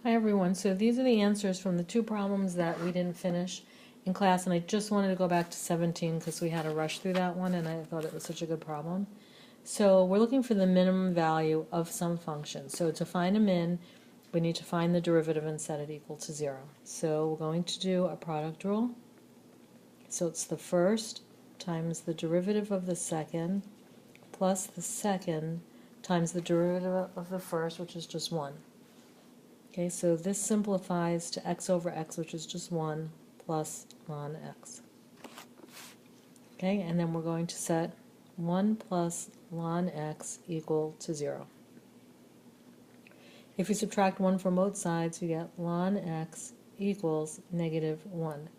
Hi everyone, so these are the answers from the two problems that we didn't finish in class, and I just wanted to go back to 17 because we had to rush through that one and I thought it was such a good problem. So we're looking for the minimum value of some function. So to find a min, we need to find the derivative and set it equal to 0. So we're going to do a product rule. So it's the first times the derivative of the second plus the second times the derivative of the first, which is just 1. Okay, so this simplifies to x over x, which is just 1, plus ln x. Okay, and then we're going to set 1 plus ln x equal to 0. If you subtract 1 from both sides, you get ln x equals negative 1.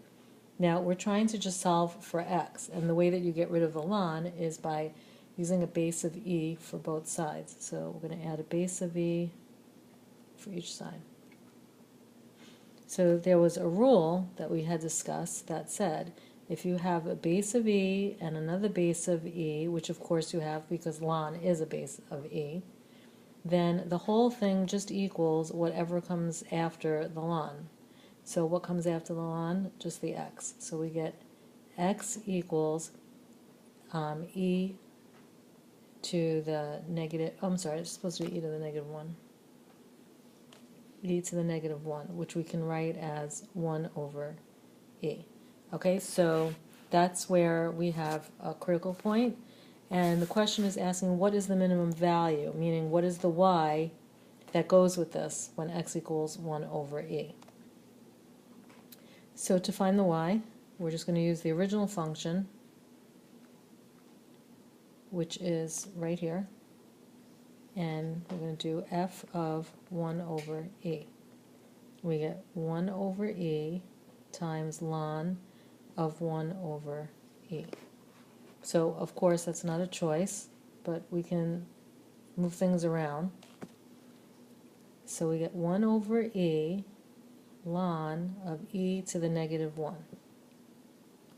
Now, we're trying to just solve for x, and the way that you get rid of the ln is by using a base of e for both sides. So we're going to add a base of e for each side. So there was a rule that we had discussed that said if you have a base of e and another base of e, which of course you have because ln is a base of e, then the whole thing just equals whatever comes after the ln. So what comes after the ln? Just the x. So we get x equals e to the negative, oh, I'm sorry, it's supposed to be e to the negative 1. E to the negative 1, which we can write as 1 over e. Okay, so that's where we have a critical point, and the question is asking what is the minimum value, meaning what is the y that goes with this when x equals 1 over e. So to find the y, we're just going to use the original function, which is right here, and we're going to do f of 1 over e. We get 1 over e times ln of 1 over e. So, of course, that's not a choice, but we can move things around. So we get 1 over e ln of e to the negative 1.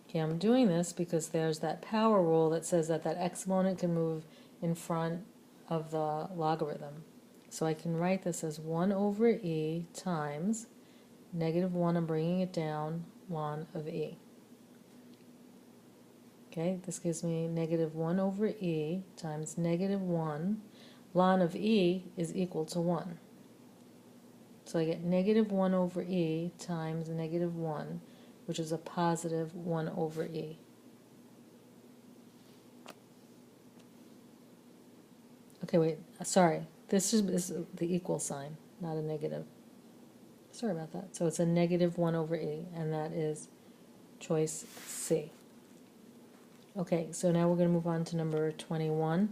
Okay, I'm doing this because there's that power rule that says that that exponent can move in front of the logarithm. So I can write this as 1 over e times negative 1, I'm bringing it down, ln of e. Okay, this gives me negative 1 over e times negative 1. Ln of e is equal to 1. So I get negative 1 over e times negative 1, which is a positive 1 over e. Okay, wait, sorry. This is the equal sign, not a negative. Sorry about that. So it's a negative 1 over e, and that is choice C. Okay, so now we're going to move on to number 21.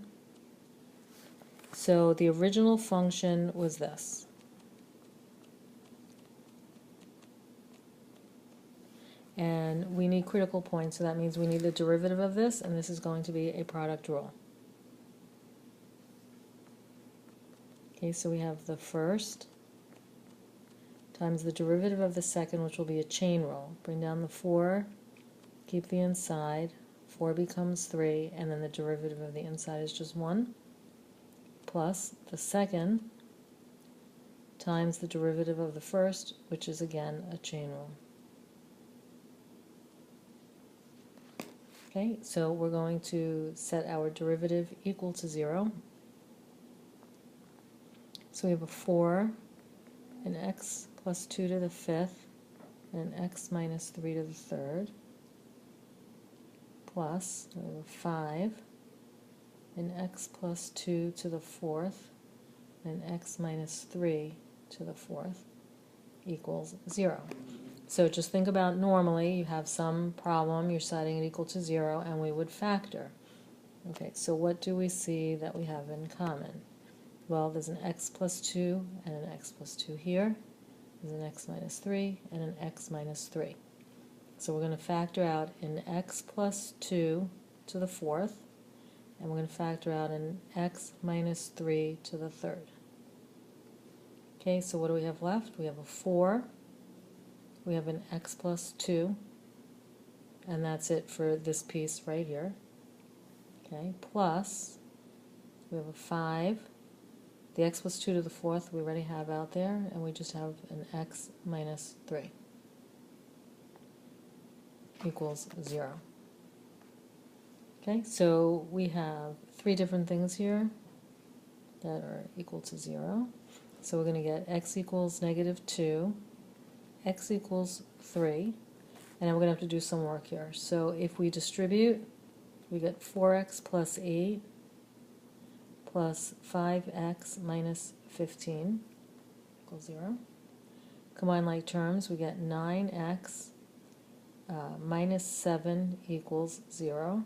So the original function was this. And we need critical points, so that means we need the derivative of this, and this is going to be a product rule. Okay, so we have the first times the derivative of the second, which will be a chain rule. Bring down the 4, keep the inside, 4 becomes 3, and then the derivative of the inside is just 1, plus the second times the derivative of the first, which is again a chain rule. Okay, so we're going to set our derivative equal to 0. So we have a 4, an x plus 2 to the 5th, and an x minus 3 to the 3rd, plus we have a 5, an x plus 2 to the 4th, and x minus 3 to the 4th equals 0. So just think about normally you have some problem, you're setting it equal to 0, and we would factor. Okay, so what do we see that we have in common? Well, there's an x plus 2 and an x plus 2 here. There's an x minus 3 and an x minus 3. So we're going to factor out an x plus 2 to the 4th, and we're going to factor out an x minus 3 to the 3rd. Okay, so what do we have left? We have a 4, we have an x plus 2, and that's it for this piece right here. Okay, plus we have a 5, The x plus 2 to the 4th we already have out there, and we just have an x minus 3 equals 0. Okay, so we have three different things here that are equal to 0. So we're going to get x equals negative 2, x equals 3, and then we're going to have to do some work here. So if we distribute, we get 4x plus 8 plus 5x minus 15 equals 0. Combine like terms, we get 9x minus 7 equals 0.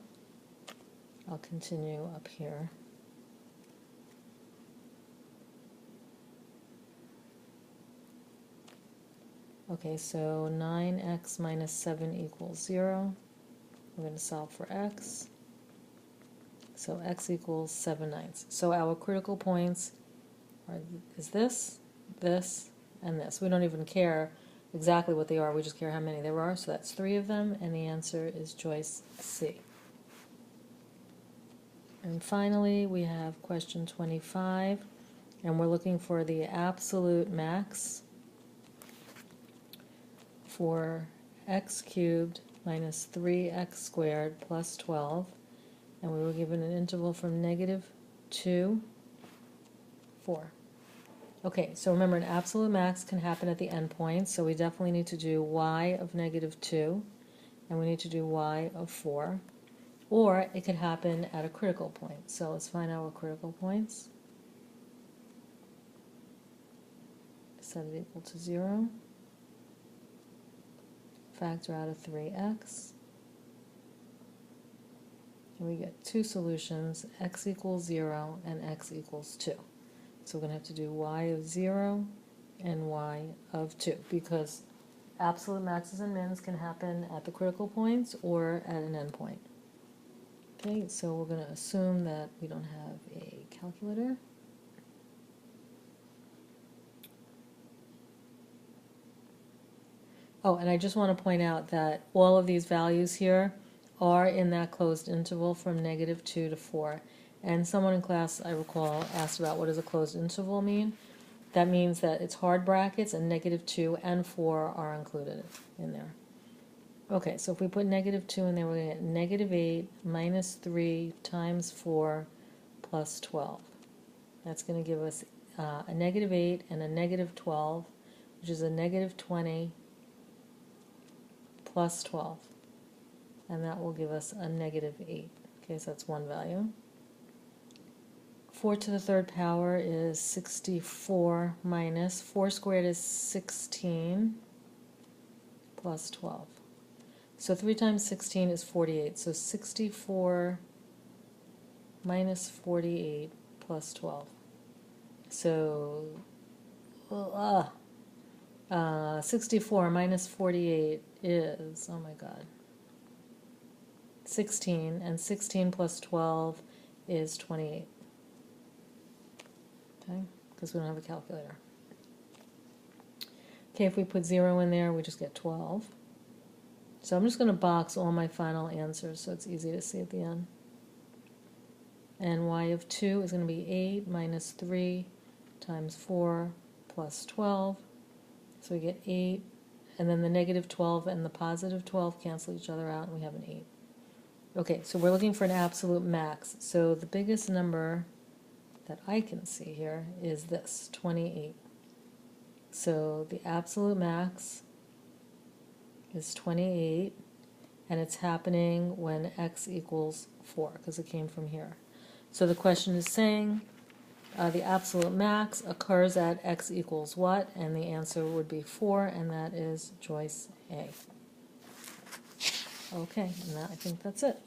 I'll continue up here. Okay, so 9x minus 7 equals 0. We're going to solve for x. So x equals 7/9. So our critical points is this, this, and this. We don't even care exactly what they are, we just care how many there are. So that's 3 of them, and the answer is choice C. And finally, we have question 25, and we're looking for the absolute max for x cubed minus 3x squared plus 12, and we were given an interval from negative 2, 4. Okay, so remember, an absolute max can happen at the endpoint, so we definitely need to do y of negative 2, and we need to do y of 4. Or it could happen at a critical point. So let's find our critical points. Set it equal to 0. Factor out of 3x. And we get two solutions, x equals 0 and x equals 2. So we're going to have to do y of 0 and y of 2, because absolute maxes and mins can happen at the critical points or at an endpoint. Okay, so we're going to assume that we don't have a calculator. Oh, and I just want to point out that all of these values here are in that closed interval from negative 2 to 4. And someone in class, I recall, asked about what does a closed interval mean. That means that it's hard brackets and negative 2 and 4 are included in there. Okay, so if we put negative 2 in there, we're going to get negative 8 minus 3 times 4 plus 12. That's going to give us a negative 8 and a negative 12, which is a negative 20 plus 12. And that will give us a negative 8. Okay, so that's one value. 4 to the third power is 64 minus 4 squared is 16 plus 12. So 3 times 16 is 48. So 64 minus 48 plus 12. So 64 minus 48 is, oh my God, 16, and 16 plus 12 is 28. Okay, because we don't have a calculator. Okay, if we put 0 in there, we just get 12. So I'm just going to box all my final answers so it's easy to see at the end. And y of 2 is going to be 8 minus 3 times 4 plus 12. So we get 8, and then the negative 12 and the positive 12 cancel each other out, and we have an 8. Okay, so we're looking for an absolute max. So the biggest number that I can see here is this, 28. So the absolute max is 28, and it's happening when x equals 4, because it came from here. So the question is saying the absolute max occurs at x equals what? And the answer would be 4, and that is choice A. Okay, and I think that's it.